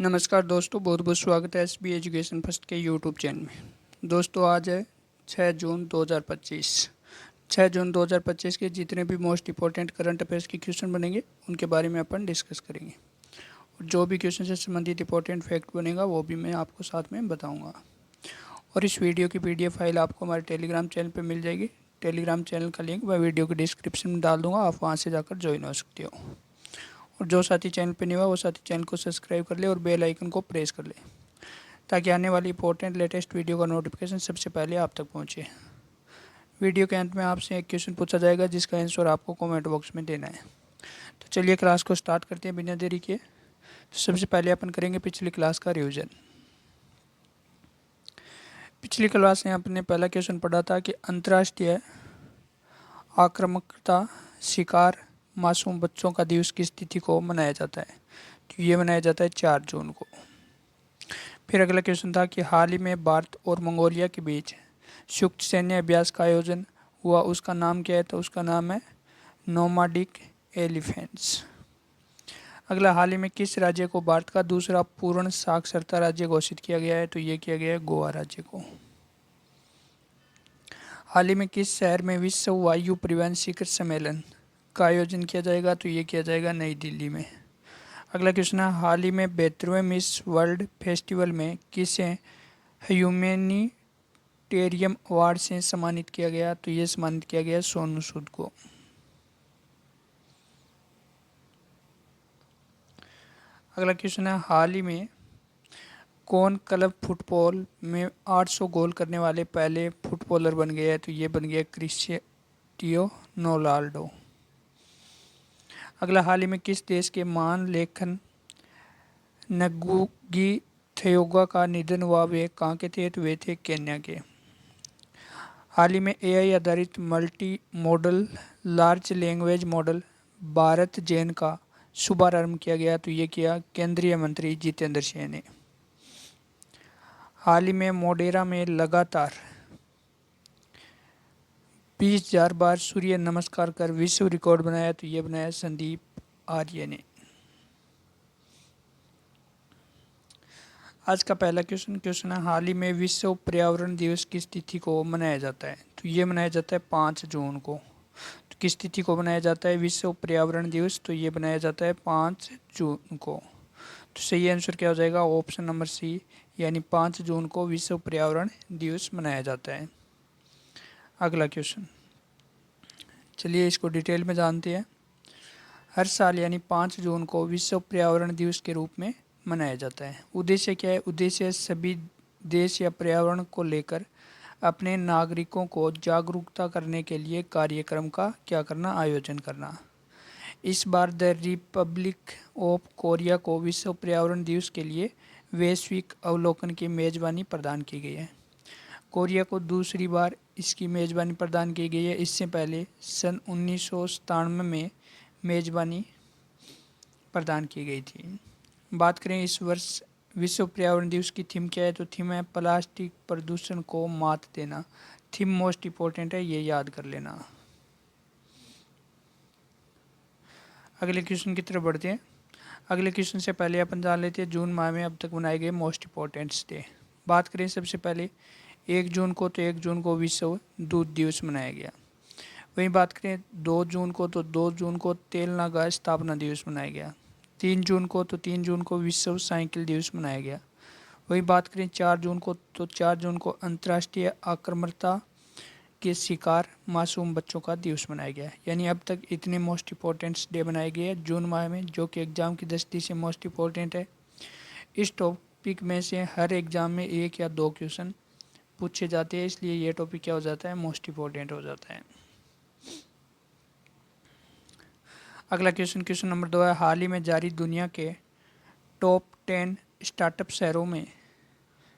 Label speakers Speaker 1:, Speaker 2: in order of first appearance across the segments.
Speaker 1: नमस्कार दोस्तों, बहुत बहुत स्वागत है एसबी एजुकेशन फर्स्ट के यूट्यूब चैनल में। दोस्तों आज है 6 जून 2025। 6 जून 2025 के जितने भी मोस्ट इंपॉर्टेंट करंट अफेयर्स के क्वेश्चन बनेंगे उनके बारे में अपन डिस्कस करेंगे, और जो भी क्वेश्चन से संबंधित इंपॉर्टेंट फैक्ट बनेगा वो भी मैं आपको साथ में बताऊँगा। और इस वीडियो की PDF फाइल आपको हमारे टेलीग्राम चैनल पर मिल जाएगी। टेलीग्राम चैनल का लिंक मैं वीडियो के डिस्क्रिप्शन में डाल दूँगा, आप वहाँ से जाकर ज्वाइन हो सकते हो। और जो साथी चैनल पे नहीं हुआ वो साथी चैनल को सब्सक्राइब कर ले और बेल आइकन को प्रेस कर ले, ताकि आने वाली इंपॉर्टेंट लेटेस्ट वीडियो का नोटिफिकेशन सबसे पहले आप तक पहुंचे। वीडियो के अंत में आपसे एक क्वेश्चन पूछा जाएगा जिसका आंसर आपको कमेंट बॉक्स में देना है। तो चलिए क्लास को स्टार्ट करते हैं बिना देरी के। तो सबसे पहले अपन करेंगे पिछली क्लास का रिविज़न। पिछली क्लास में आपने पहला क्वेश्चन पढ़ा था कि अंतर्राष्ट्रीय आक्रामकता शिकार मासूम बच्चों का दिवस किस तिथि को मनाया जाता है। तो ये मनाया जाता है 4 जून को। फिर अगला क्वेश्चन था कि हाल ही में भारत और मंगोलिया के बीच संयुक्त सैन्य अभ्यास का आयोजन हुआ, उसका नाम क्या है। तो उसका नाम है नोमाडिक एलिफेंट्स। अगला, हाल ही में किस राज्य को भारत का दूसरा पूर्ण साक्षरता राज्य घोषित किया गया है। तो ये किया गया है गोवा राज्य को। हाल ही में किस शहर में विश्व वायु परिवहन शिखर सम्मेलन का आयोजन किया जाएगा। तो ये किया जाएगा नई दिल्ली में। अगला क्वेश्चन है, हाल ही में 72वें मिस वर्ल्ड फेस्टिवल में किसे ह्यूमैनिटेरियन अवार्ड से सम्मानित किया गया। तो ये सम्मानित किया गया सोनू सूद को। अगला क्वेश्चन है, हाल ही में कौन क्लब फुटबॉल में 800 गोल करने वाले पहले फुटबॉलर बन गया है। तो ये बन गया क्रिस्टियानो रोनाल्डो। अगला, हाल ही में किस देश के महान लेखन नगुगी थयोगा का निधन हुआ, वे कहाँ के थे। तो वे थे केन्या के। हाल ही में AI आधारित multi modal large language model BharatGen का शुभारंभ किया गया। तो ये किया केंद्रीय मंत्री जितेंद्र सिंह ने। हाल ही में मोढेरा में लगातार 20,000 बार सूर्य नमस्कार कर विश्व रिकॉर्ड बनाया। तो ये बनाया संदीप आर्य ने। आज का पहला क्वेश्चन है, हाल ही में विश्व पर्यावरण दिवस किस तिथि को मनाया जाता है। तो ये मनाया जाता है 5 जून को। तो किस तिथि को मनाया जाता है विश्व पर्यावरण दिवस। तो ये बनाया जाता है 5 जून को। तो सही आंसर क्या हो जाएगा, ऑप्शन नंबर सी, यानी 5 जून को विश्व पर्यावरण दिवस मनाया जाता है। अगला क्वेश्चन, चलिए इसको डिटेल में जानते हैं। हर साल यानी 5 जून को विश्व पर्यावरण दिवस के रूप में मनाया जाता है। उद्देश्य क्या है। उद्देश्य सभी देश या पर्यावरण को लेकर अपने नागरिकों को जागरूकता करने के लिए कार्यक्रम का क्या करना, आयोजन करना। इस बार द रिपब्लिक ऑफ कोरिया को विश्व पर्यावरण दिवस के लिए वैश्विक अवलोकन की मेज़बानी प्रदान की गई है। कोरिया को दूसरी बार इसकी मेज़बानी प्रदान की गई है। इससे पहले सन 1997 में मेज़बानी प्रदान की गई थी। बात करें इस वर्ष विश्व पर्यावरण दिवस की थीम क्या है। तो थीम है प्लास्टिक प्रदूषण को मात देना। थीम मोस्ट इम्पोर्टेंट है, ये याद कर लेना। अगले क्वेश्चन की तरफ बढ़ते हैं। अगले क्वेश्चन से पहले अपन जान लेते हैं जून माह में अब तक बनाए गए मोस्ट इम्पोर्टेंट डे। बात करें सबसे पहले 1 जून को, तो 1 जून को विश्व दूध दिवस मनाया गया। वहीं बात करें 2 जून को, तो 2 जून को तेलंगाना स्थापना दिवस मनाया गया। 3 जून को, तो 3 जून को विश्व साइकिल दिवस मनाया गया। वहीं बात करें 4 जून को, तो 4 जून को अंतर्राष्ट्रीय आक्रामकता के शिकार मासूम बच्चों का दिवस मनाया गया। यानी अब तक इतने मोस्ट इम्पोर्टेंट डे बनाए गए हैं जून माह में, जो कि एग्ज़ाम की दृष्टि से मोस्ट इम्पोर्टेंट है। इस टॉपिक में से हर एग्ज़ाम में 1 या 2 क्वेश्चन पूछे जाते हैं, इसलिए ये टॉपिक क्या हो जाता है, मोस्ट इम्पोर्टेंट हो जाता है। अगला क्वेश्चन नंबर 2 है, हाल ही में जारी दुनिया के टॉप 10 स्टार्टअप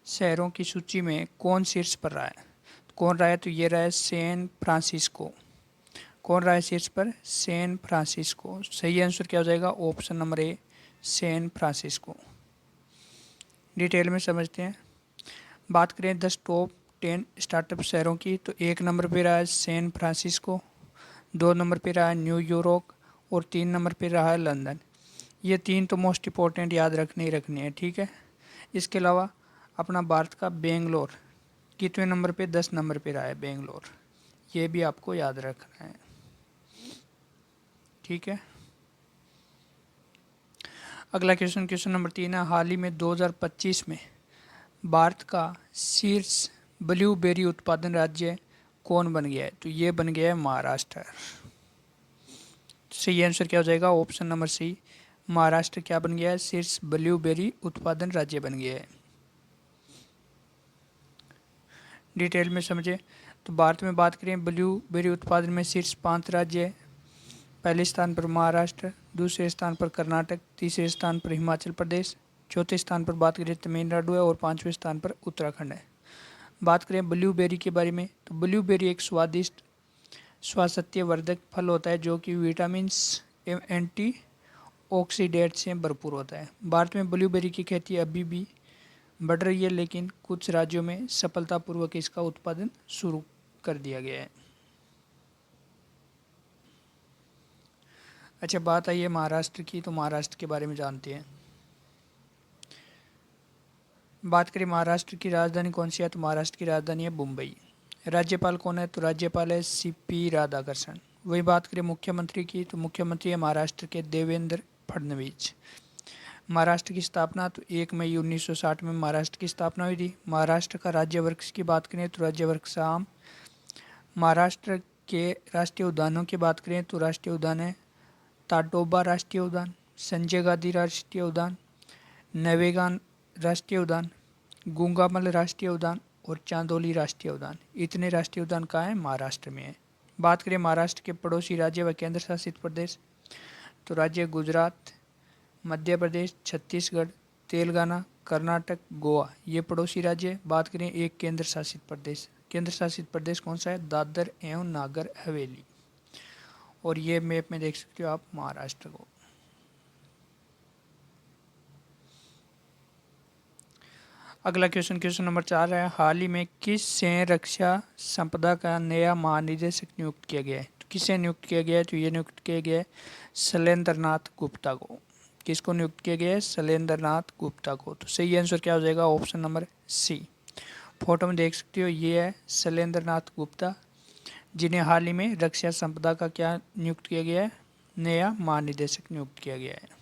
Speaker 1: शहरों की सूची में कौन शीर्ष पर रहा है। तो कौन रहा है। तो ये रहा है सैन फ्रांसिस्को। कौन रहा है शीर्ष पर, सैन फ्रांसिस्को। सही आंसर क्या हो जाएगा, option number A, San Francisco. Detail में समझते हैं। बात करें 10 टॉप 10 स्टार्टअप शहरों की, तो 1 नंबर पे रहा है सैन फ्रांसिस्को, 2 नंबर पे रहा है न्यूयॉर्क और 3 नंबर पे रहा है लंदन। ये 3 तो मोस्ट इम्पोर्टेंट याद रखने ही रखने हैं, ठीक है। इसके अलावा अपना भारत का बेंगलोर कितवें नंबर पे, 10 नंबर पे रहा है बेंगलोर, ये भी आपको याद रखना है, ठीक है। अगला क्वेश्चन, क्वेश्चन नंबर 3 है, हाल ही में 2025 में भारत का शीर्ष ब्लूबेरी उत्पादन राज्य कौन बन गया है? तो ये बन गया है महाराष्ट्र। सही आंसर क्या हो जाएगा? ऑप्शन नंबर सी, महाराष्ट्र क्या बन गया है? शीर्ष ब्लूबेरी उत्पादन राज्य बन गया है। डिटेल में समझे तो भारत में बात करें ब्लूबेरी उत्पादन में शीर्ष 5 राज्य है। पहले स्थान पर महाराष्ट्र, दूसरे स्थान पर कर्नाटक, तीसरे स्थान पर हिमाचल प्रदेश, चौथे स्थान पर बात करें तमिलनाडु है और 5वें स्थान पर उत्तराखंड है। बात करें ब्लूबेरी के बारे में तो ब्लूबेरी एक स्वादिष्ट स्वास्थ्यवर्धक फल होता है जो कि विटामिन्स एवं एंटी ऑक्सीडेंट से भरपूर होता है। भारत में ब्लूबेरी की खेती अभी भी बढ़ रही है, लेकिन कुछ राज्यों में सफलतापूर्वक इसका उत्पादन शुरू कर दिया गया है। अच्छा, बात आई है महाराष्ट्र की, तो महाराष्ट्र के बारे में जानते हैं। बात करें महाराष्ट्र की राजधानी कौन सी है, तो महाराष्ट्र की राजधानी है मुंबई। राज्यपाल कौन है, तो राज्यपाल है सीपी राधाकृष्णन। वही बात करें मुख्यमंत्री की, तो मुख्यमंत्री है महाराष्ट्र के देवेंद्र फडणवीस। महाराष्ट्र की स्थापना तो 1 मई 1960 में महाराष्ट्र की स्थापना हुई थी। महाराष्ट्र का राज्य वृक्ष की बात करें तो राज्य वृक्ष आम। महाराष्ट्र के राष्ट्रीय उद्यानों की बात करें तो राष्ट्रीय उद्यान है ताडोबा राष्ट्रीय उद्यान, संजय गांधी राष्ट्रीय उद्यान, नवेगान राष्ट्रीय उद्यान, गुंगामल राष्ट्रीय उद्यान और चांदोली राष्ट्रीय उद्यान। इतने राष्ट्रीय उद्यान कहाँ हैं? महाराष्ट्र में है। बात करें महाराष्ट्र के पड़ोसी राज्य व केंद्र शासित प्रदेश तो राज्य गुजरात, मध्य प्रदेश, छत्तीसगढ़, तेलंगाना, कर्नाटक, गोवा, ये पड़ोसी राज्य। बात करें एक केंद्र शासित प्रदेश, केंद्र शासित प्रदेश कौन सा है? दादर एवं नागर हवेली। और ये मैप में देख सकते हो आप महाराष्ट्र को। अगला क्वेश्चन, क्वेश्चन नंबर 4 है, हाल ही में किस संरक्षा संपदा का नया महानिदेशक नियुक्त किया गया है? तो किसे नियुक्त किया गया है? तो ये नियुक्त किया गया है शैलेंद्रनाथ गुप्ता को। किसको नियुक्त किया गया है? शैलेंद्रनाथ गुप्ता को। तो सही आंसर क्या हो जाएगा? Option number C. फोटो में देख सकते हो, ये है शैलेंद्रनाथ गुप्ता, जिन्हें हाल ही में रक्षा संपदा का क्या नियुक्त किया गया है? नया महानिदेशक नियुक्त किया गया है।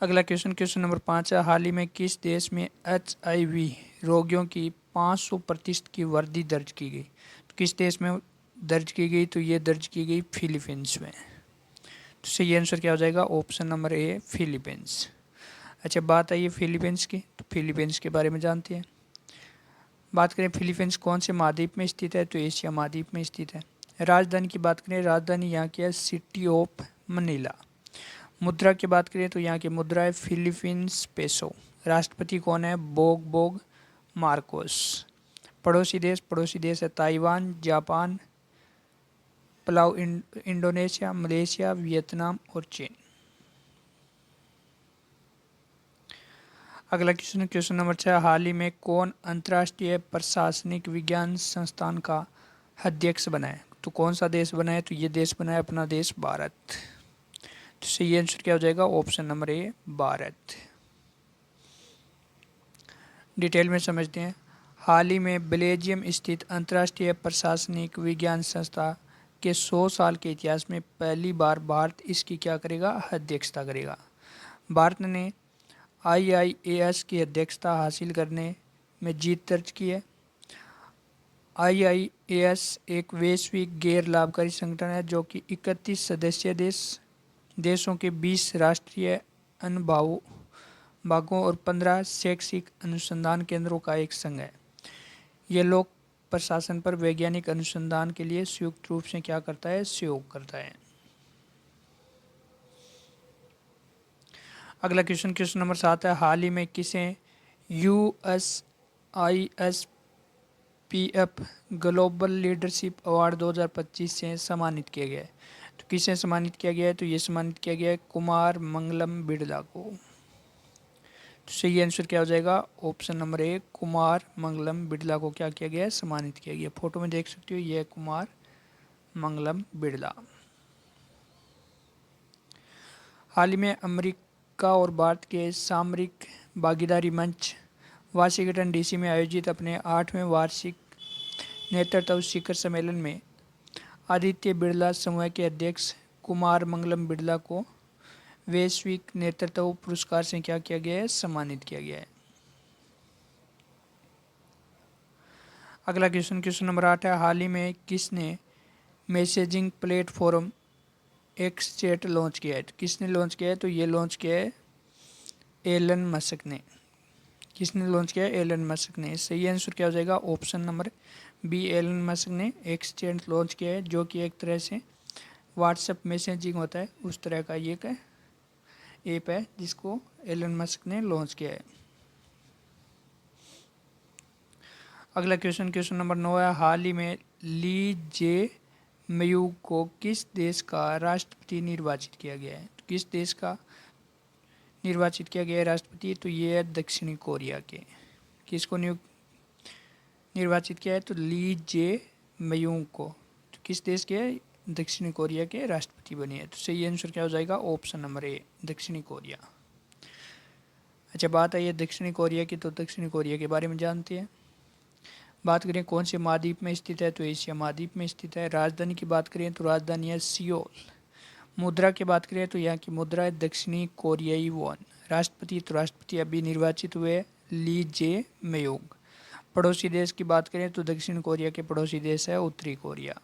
Speaker 1: अगला क्वेश्चन, क्वेश्चन नंबर 5 है, हाल ही में किस देश में HIV रोगियों की 500% की वृद्धि दर्ज की गई? तो किस देश में दर्ज की गई? तो ये दर्ज की गई फिलीपींस में। तो सही आंसर क्या हो जाएगा? ऑप्शन नंबर ए, फिलीपींस। अच्छा, बात आई है फिलीपींस की, तो फिलीपींस के बारे में जानते हैं। बात करें फिलीपींस कौन से महाद्वीप में स्थित है? तो एशिया महाद्वीप में स्थित है। राजधानी की बात करें, राजधानी यहाँ की है सिटी ऑफ मनीला। मुद्रा की बात करें तो यहाँ की मुद्रा है फिलीपींस पेसो। राष्ट्रपति कौन है? Bong Marcos. पड़ोसी देश है Taiwan, Japan, Palau, Indonesia, Malaysia, Vietnam और चीन। अगला क्वेश्चन, क्वेश्चन नंबर 6, हाल ही में कौन अंतर्राष्ट्रीय प्रशासनिक विज्ञान संस्थान का अध्यक्ष बना है? तो कौन सा देश बना है? तो ये देश बना है अपना देश भारत। तो सही आंसर क्या हो जाएगा? ऑप्शन नंबर ए, भारत। डिटेल में समझते हैं। हाल ही में बेल्जियम स्थित अंतर्राष्ट्रीय प्रशासनिक विज्ञान संस्था के 100 साल के इतिहास में पहली बार भारत इसकी क्या करेगा? अध्यक्षता करेगा। भारत ने IIAS की अध्यक्षता हासिल करने में जीत दर्ज की है। IIAS एक वैश्विक गैर लाभकारी संगठन है जो कि 31 सदस्य देशों के 20 राष्ट्रीय अनुभागों और 15 शैक्षिक अनुसंधान केंद्रों का एक संघ है। यह लोक प्रशासन पर वैज्ञानिक अनुसंधान के लिए संयुक्त रूप से क्या करता है? सहयोग करता है। अगला क्वेश्चन, क्वेश्चन नंबर 7 है, हाल ही में किसे USISPF ग्लोबल लीडरशिप अवार्ड 2025 से सम्मानित किया गया है? तो किसे सम्मानित किया गया है? तो ये सम्मानित किया गया है कुमार मंगलम बिड़ला को। तो सही आंसर क्या हो जाएगा? ऑप्शन नंबर ए, कुमार मंगलम बिड़ला को क्या किया गया है? सम्मानित किया गया। फोटो में देख सकते हो, ये है कुमार मंगलम बिड़ला। हाल ही में अमेरिका और भारत के सामरिक भागीदारी मंच वाशिंगटन डीसी में आयोजित अपने 8वें वार्षिक नेतृत्व शिखर सम्मेलन में आदित्य बिड़ला समूह के अध्यक्ष कुमार मंगलम बिड़ला को वैश्विक नेतृत्व पुरस्कार से क्या किया गया है, सम्मानित किया गया है। अगला क्वेश्चन नंबर 8 है, हाल ही में किसने मैसेजिंग प्लेटफॉर्म एक्सचैट लॉन्च किया है? तो किसने लॉन्च किया है? तो ये लॉन्च किया है एलन मस्क ने। किसने लॉन्च किया है? एलन मस्क ने। सही आंसर क्या हो जाएगा? Option number B, Elon Musk ने एक्सचैट लॉन्च किया है, जो कि एक तरह से व्हाट्सएप मैसेजिंग होता है उस तरह का ये ऐप है जिसको एलन मस्क ने लॉन्च किया है। अगला क्वेश्चन नंबर 9 है, हाल ही में ली जे मयूग को किस देश का राष्ट्रपति निर्वाचित किया गया है? तो किस देश का निर्वाचित किया गया है राष्ट्रपति? तो ये है दक्षिणी कोरिया के। किसको निर्वाचित किया है? तो ली जे मयूग को। तो किस देश के? दक्षिणी कोरिया के राष्ट्रपति बने हैं। तो सही आंसर क्या हो जाएगा? ऑप्शन नंबर ए, दक्षिणी कोरिया। अच्छा, बात आई है दक्षिणी कोरिया की, तो दक्षिणी कोरिया के बारे में जानते हैं। बात करें कौन से महाद्वीप में स्थित है? तो एशिया महाद्वीप में स्थित है। राजधानी की बात करें तो राजधानी है सियोल। मुद्रा की बात करें तो यहाँ की मुद्रा है दक्षिणी कोरियाई वॉन। राष्ट्रपति तो राष्ट्रपति अभी निर्वाचित हुए ली जे मयूग। पड़ोसी देश की बात करें तो दक्षिण कोरिया के पड़ोसी देश है उत्तरी कोरिया।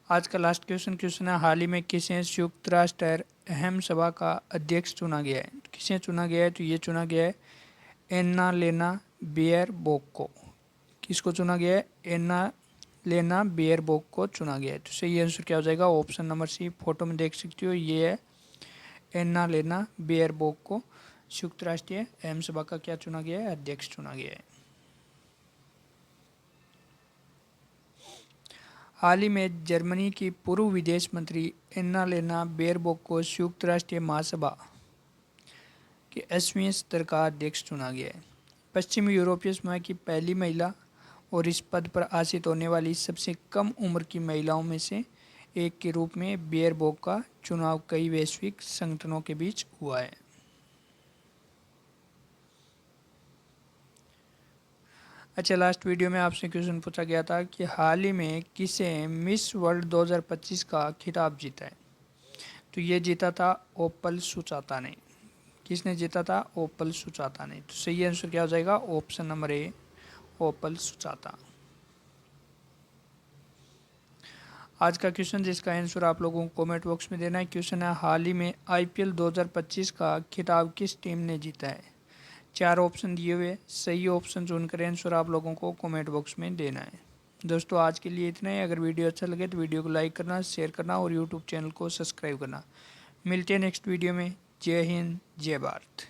Speaker 1: आज का लास्ट क्वेश्चन है, हाल ही में किसे संयुक्त राष्ट्र अहम सभा का अध्यक्ष चुना गया है? किसे चुना गया है? तो ये चुना गया है एन्ना लेना बेयरबोक को। किसको चुना गया है? एन्ना लेना बेयरबोक को चुना गया है। तो सही आंसर क्या हो जाएगा? Option number C. फोटो में देख सकते हो, ये है एन्ना लेना बेयरबोक को संयुक्त राष्ट्रीय अहम सभा का क्या चुना गया है? अध्यक्ष चुना गया है। हाल ही में जर्मनी की पूर्व विदेश मंत्री एन्ना लेना बेयरबोक को संयुक्त राष्ट्रीय महासभा के 80वें स्तर का अध्यक्ष चुना गया है। पश्चिमी यूरोपीय समूह की पहली महिला और इस पद पर आसीन होने वाली सबसे कम उम्र की महिलाओं में से एक के रूप में बेयरबोक का चुनाव कई वैश्विक संगठनों के बीच हुआ है। अच्छा, लास्ट वीडियो में आपसे क्वेश्चन पूछा गया था कि हाल ही में किसे मिस वर्ल्ड 2025 का खिताब जीता है? तो ये जीता था ओपल सुचाता ने। किसने जीता था? ओपल सुचाता ने। तो सही आंसर क्या हो जाएगा? Option number A, Opal Suchata. आज का क्वेश्चन जिसका आंसर आप लोगों को कमेंट बॉक्स में देना है, क्वेश्चन है, हाल ही में आईपीएल 2025 का खिताब किस टीम ने जीता है? 4 ऑप्शन दिए हुए, सही ऑप्शन चुनकर आंसर आप लोगों को कमेंट बॉक्स में देना है। दोस्तों, आज के लिए इतना ही। अगर वीडियो अच्छा लगे तो वीडियो को लाइक करना, शेयर करना और यूट्यूब चैनल को सब्सक्राइब करना। मिलते हैं नेक्स्ट वीडियो में। जय हिंद, जय भारत।